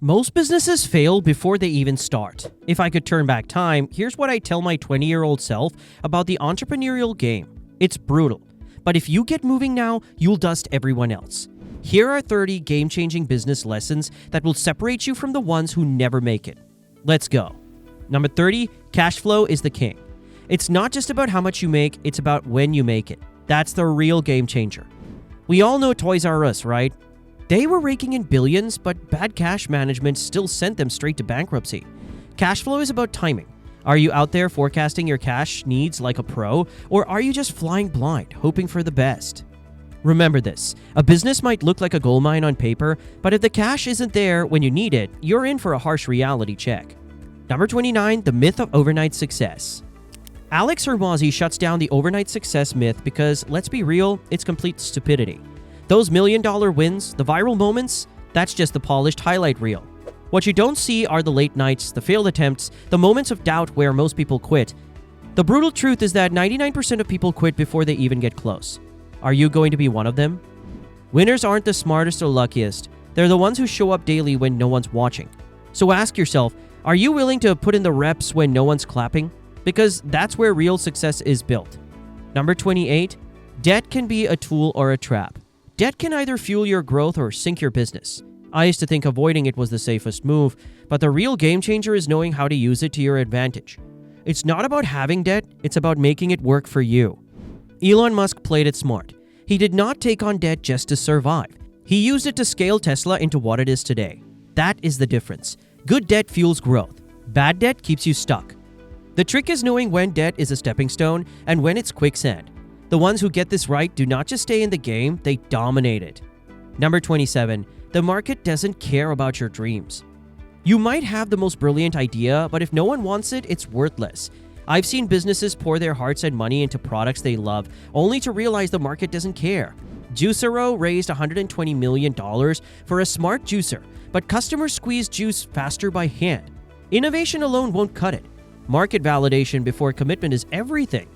Most businesses fail before they even start. If I could turn back time, here's what I tell my 20-year-old self about the entrepreneurial game. It's brutal. But if you get moving now, you'll dust everyone else. Here are 30 game-changing business lessons that will separate you from the ones who never make it. Let's go. Number 30, cash flow is the king. It's not just about how much you make, it's about when you make it. That's the real game changer. We all know Toys R Us, right? They were raking in billions, but bad cash management still sent them straight to bankruptcy. Cash flow is about timing. Are you out there forecasting your cash needs like a pro, or are you just flying blind, hoping for the best? Remember this, a business might look like a gold mine on paper, but if the cash isn't there when you need it, you're in for a harsh reality check. Number 29, the myth of overnight success. Alex Hormozi shuts down the overnight success myth because, let's be real, it's complete stupidity. Those million-dollar wins, the viral moments, that's just the polished highlight reel. What you don't see are the late nights, the failed attempts, the moments of doubt where most people quit. The brutal truth is that 99% of people quit before they even get close. Are you going to be one of them? Winners aren't the smartest or luckiest. They're the ones who show up daily when no one's watching. So ask yourself, are you willing to put in the reps when no one's clapping? Because that's where real success is built. Number 28, debt can be a tool or a trap. Debt can either fuel your growth or sink your business. I used to think avoiding it was the safest move, but the real game changer is knowing how to use it to your advantage. It's not about having debt, it's about making it work for you. Elon Musk played it smart. He did not take on debt just to survive. He used it to scale Tesla into what it is today. That is the difference. Good debt fuels growth. Bad debt keeps you stuck. The trick is knowing when debt is a stepping stone and when it's quicksand. The ones who get this right do not just stay in the game, they dominate it. Number 27, the market doesn't care about your dreams. You might have the most brilliant idea, but if no one wants it, it's worthless. I've seen businesses pour their hearts and money into products they love, only to realize the market doesn't care. Juicero raised $120 million for a smart juicer, but customers squeeze juice faster by hand. Innovation alone won't cut it. Market validation before commitment is everything.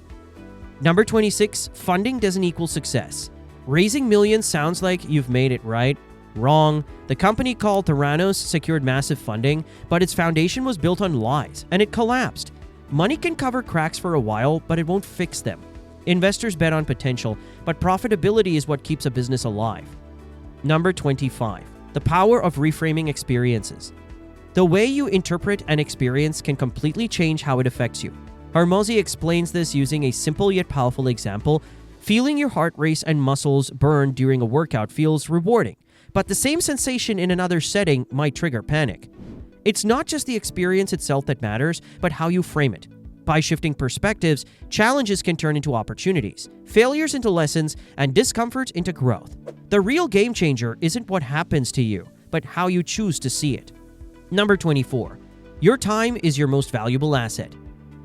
Number 26, funding doesn't equal success. Raising millions sounds like you've made it, right? Wrong. The company called Theranos secured massive funding, but its foundation was built on lies, and it collapsed. Money can cover cracks for a while, but it won't fix them. Investors bet on potential, but profitability is what keeps a business alive. Number 25, the power of reframing experiences. The way you interpret an experience can completely change how it affects you. Hormozi explains this using a simple yet powerful example. Feeling your heart race and muscles burn during a workout feels rewarding, but the same sensation in another setting might trigger panic. It's not just the experience itself that matters, but how you frame it. By shifting perspectives, challenges can turn into opportunities, failures into lessons, and discomfort into growth. The real game changer isn't what happens to you, but how you choose to see it. Number 24, your time is your most valuable asset.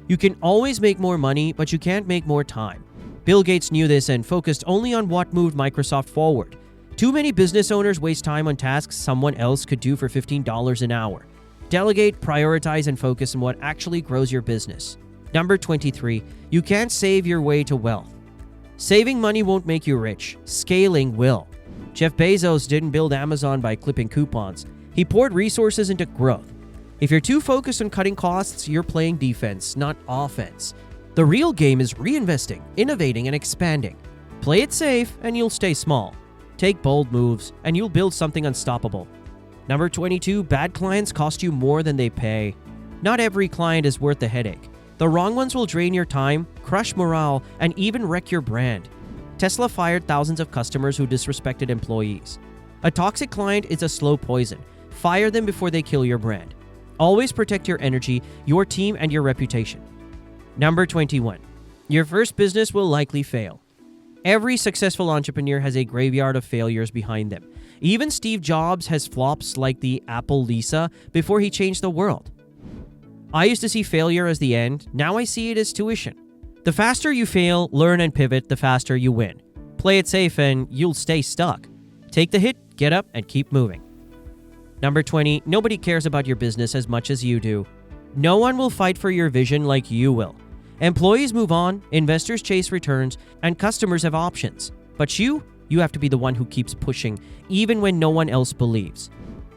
You can always make more money, but you can't make more time. Bill Gates knew this and focused only on what moved Microsoft forward. Too many business owners waste time on tasks someone else could do for $15 an hour. Delegate, prioritize, and focus on what actually grows your business. Number 23, you can't save your way to wealth. Saving money won't make you rich. Scaling will. Jeff Bezos didn't build Amazon by clipping coupons. He poured resources into growth. If you're too focused on cutting costs, you're playing defense, not offense. The real game is reinvesting, innovating, and expanding. Play it safe, and you'll stay small. Take bold moves, and you'll build something unstoppable. Number 22, bad clients cost you more than they pay. Not every client is worth the headache. The wrong ones will drain your time, crush morale, and even wreck your brand. Tesla fired thousands of customers who disrespected employees. A toxic client is a slow poison. Fire them before they kill your brand. Always protect your energy, your team, and your reputation. Number 21, your first business will likely fail. Every successful entrepreneur has a graveyard of failures behind them. Even Steve Jobs has flops like the Apple Lisa before he changed the world. I used to see failure as the end. Now I see it as tuition. The faster you fail, learn, and pivot, the faster you win. Play it safe and you'll stay stuck. Take the hit, get up, and keep moving. Number 20, nobody cares about your business as much as you do. No one will fight for your vision like you will. Employees move on, investors chase returns, and customers have options. But you have to be the one who keeps pushing, even when no one else believes.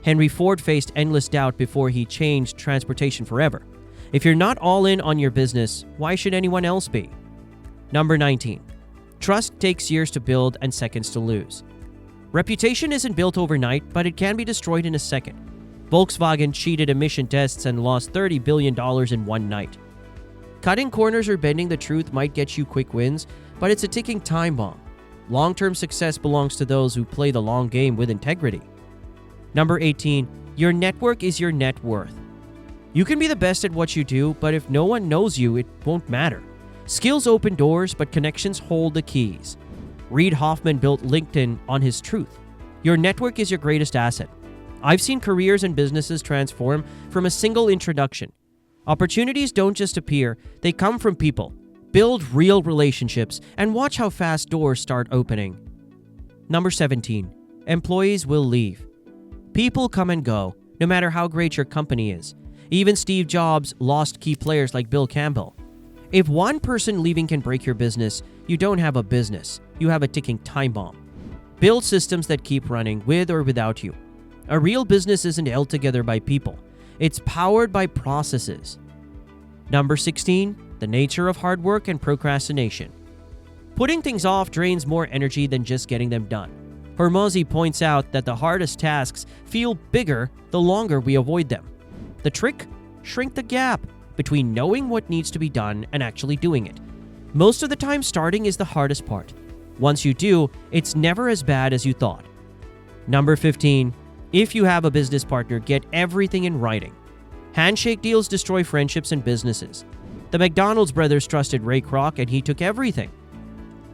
Henry Ford faced endless doubt before he changed transportation forever. If you're not all in on your business, why should anyone else be? Number 19. Trust takes years to build and seconds to lose. Reputation isn't built overnight, but it can be destroyed in a second. Volkswagen cheated emission tests and lost $30 billion in one night. Cutting corners or bending the truth might get you quick wins, but it's a ticking time bomb. Long-term success belongs to those who play the long game with integrity. Number 18. Your network is your net worth. You can be the best at what you do, but if no one knows you, it won't matter. Skills open doors, but connections hold the keys. Reid Hoffman built LinkedIn on his truth. Your network is your greatest asset. I've seen careers and businesses transform from a single introduction. Opportunities don't just appear, they come from people. Build real relationships and watch how fast doors start opening. Number 17. Employees will leave. People come and go, no matter how great your company is. Even Steve Jobs lost key players like Bill Campbell. If one person leaving can break your business, you don't have a business. You have a ticking time bomb. Build systems that keep running with or without you. A real business isn't held together by people. It's powered by processes. Number 16. The nature of hard work and procrastination. Putting things off drains more energy than just getting them done. Hormozi points out that the hardest tasks feel bigger the longer we avoid them. The trick? Shrink the gap between knowing what needs to be done and actually doing it. Most of the time, starting is the hardest part. Once you do, it's never as bad as you thought. Number 15. If you have a business partner, get everything in writing. Handshake deals destroy friendships and businesses. The McDonald's brothers trusted Ray Kroc and he took everything.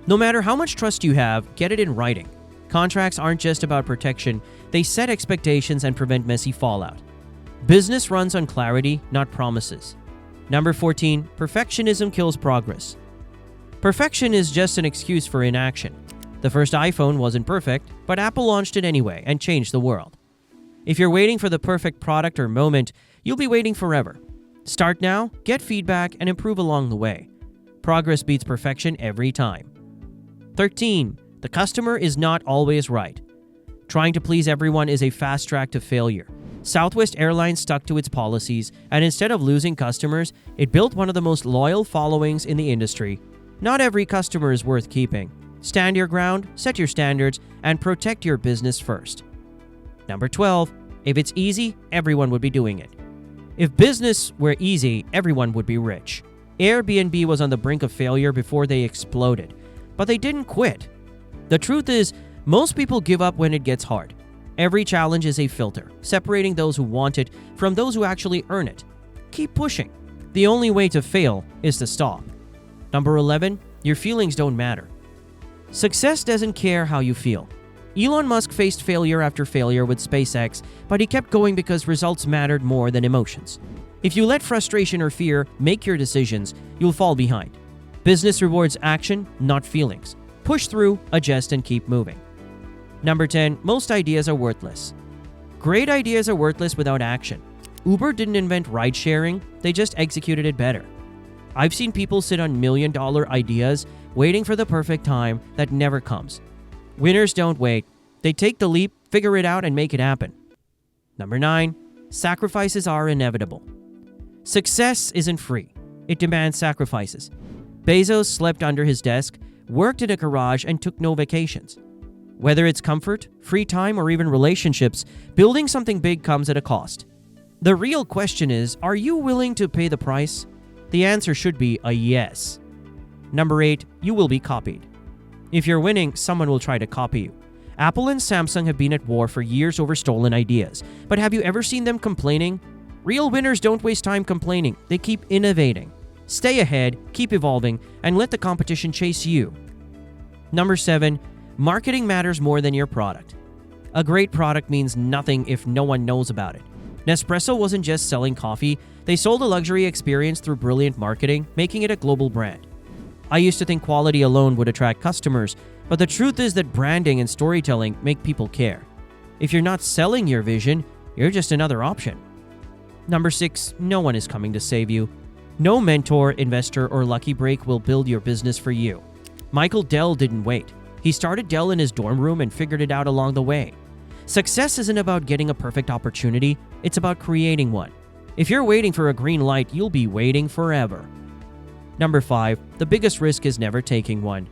No matter how much trust you have, get it in writing. Contracts aren't just about protection, they set expectations and prevent messy fallout. Business runs on clarity, not promises. Number 14. Perfectionism kills progress. Perfection is just an excuse for inaction. The first iPhone wasn't perfect, but Apple launched it anyway and changed the world. If you're waiting for the perfect product or moment, you'll be waiting forever. Start now, get feedback, and improve along the way. Progress beats perfection every time. 13. The customer is not always right. Trying to please everyone is a fast track to failure. Southwest Airlines stuck to its policies, and instead of losing customers, it built one of the most loyal followings in the industry. Not every customer is worth keeping. Stand your ground, set your standards, and protect your business first. Number 12. If it's easy, everyone would be doing it. If business were easy, everyone would be rich. Airbnb was on the brink of failure before they exploded, but they didn't quit. The truth is, most people give up when it gets hard. Every challenge is a filter, separating those who want it from those who actually earn it. Keep pushing. The only way to fail is to stop. Number 11. Your feelings don't matter. Success doesn't care how you feel. Elon Musk faced failure after failure with SpaceX, but he kept going because results mattered more than emotions. If you let frustration or fear make your decisions, you'll fall behind. Business rewards action, not feelings. Push through, adjust, and keep moving. Number 10. Most ideas are worthless. Great ideas are worthless without action. Uber didn't invent ride-sharing, they just executed it better. I've seen people sit on million-dollar ideas, waiting for the perfect time that never comes. Winners don't wait. They take the leap, figure it out, and make it happen. Number 9. Sacrifices are inevitable. Success isn't free. It demands sacrifices. Bezos slept under his desk, worked in a garage, and took no vacations. Whether it's comfort, free time, or even relationships, building something big comes at a cost. The real question is, are you willing to pay the price? The answer should be a yes. Number 8. You will be copied. If you're winning, someone will try to copy you. Apple and Samsung have been at war for years over stolen ideas. But have you ever seen them complaining? Real winners don't waste time complaining. They keep innovating. Stay ahead, keep evolving, and let the competition chase you. Number 7. Marketing matters more than your product. A great product means nothing if no one knows about it. Nespresso wasn't just selling coffee. They sold a luxury experience through brilliant marketing, making it a global brand. I used to think quality alone would attract customers, but the truth is that branding and storytelling make people care. If you're not selling your vision, you're just another option. Number 6. No one is coming to save you. No mentor, investor, or lucky break will build your business for you. Michael Dell didn't wait. He started Dell in his dorm room and figured it out along the way. Success isn't about getting a perfect opportunity, it's about creating one. If you're waiting for a green light, you'll be waiting forever. Number 5, the biggest risk is never taking one.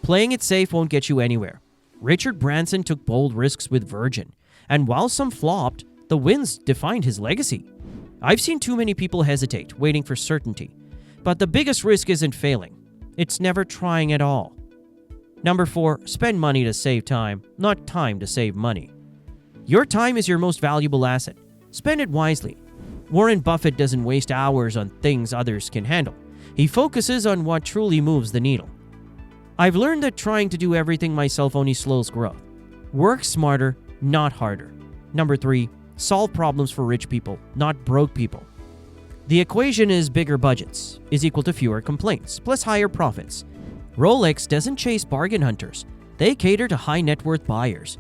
Playing it safe won't get you anywhere. Richard Branson took bold risks with Virgin, and while some flopped, the wins defined his legacy. I've seen too many people hesitate, waiting for certainty. But the biggest risk isn't failing. It's never trying at all. Number 4, spend money to save time, not time to save money. Your time is your most valuable asset. Spend it wisely. Warren Buffett doesn't waste hours on things others can handle. He focuses on what truly moves the needle. I've learned that trying to do everything myself only slows growth. Work smarter, not harder. Number 3, solve problems for rich people, not broke people. The equation is bigger budgets is equal to fewer complaints, plus higher profits. Rolex doesn't chase bargain hunters. They cater to high net worth buyers.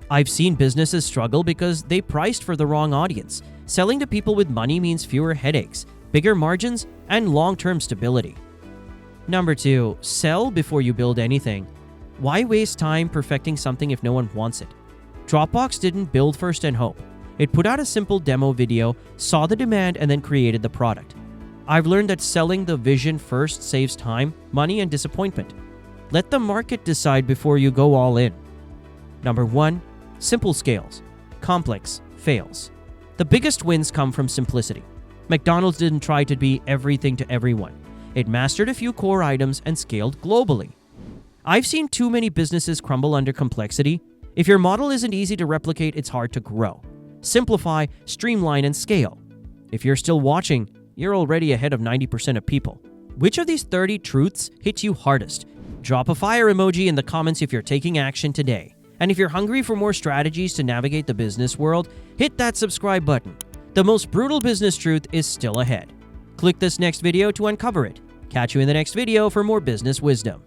I've seen businesses struggle because they priced for the wrong audience. Selling to people with money means fewer headaches, bigger margins, and long-term stability. Number 2, sell before you build anything. Why waste time perfecting something if no one wants it? Dropbox didn't build first and hope. It put out a simple demo video, saw the demand, and then created the product. I've learned that selling the vision first saves time, money, and disappointment. Let the market decide before you go all in. Number 1, simple scales. Complex fails. The biggest wins come from simplicity. McDonald's didn't try to be everything to everyone. It mastered a few core items and scaled globally. I've seen too many businesses crumble under complexity. If your model isn't easy to replicate, it's hard to grow. Simplify, streamline, and scale. If you're still watching, you're already ahead of 90% of people. Which of these 30 truths hits you hardest? Drop a fire emoji in the comments if you're taking action today. And if you're hungry for more strategies to navigate the business world, hit that subscribe button. The most brutal business truth is still ahead. Click this next video to uncover it. Catch you in the next video for more business wisdom.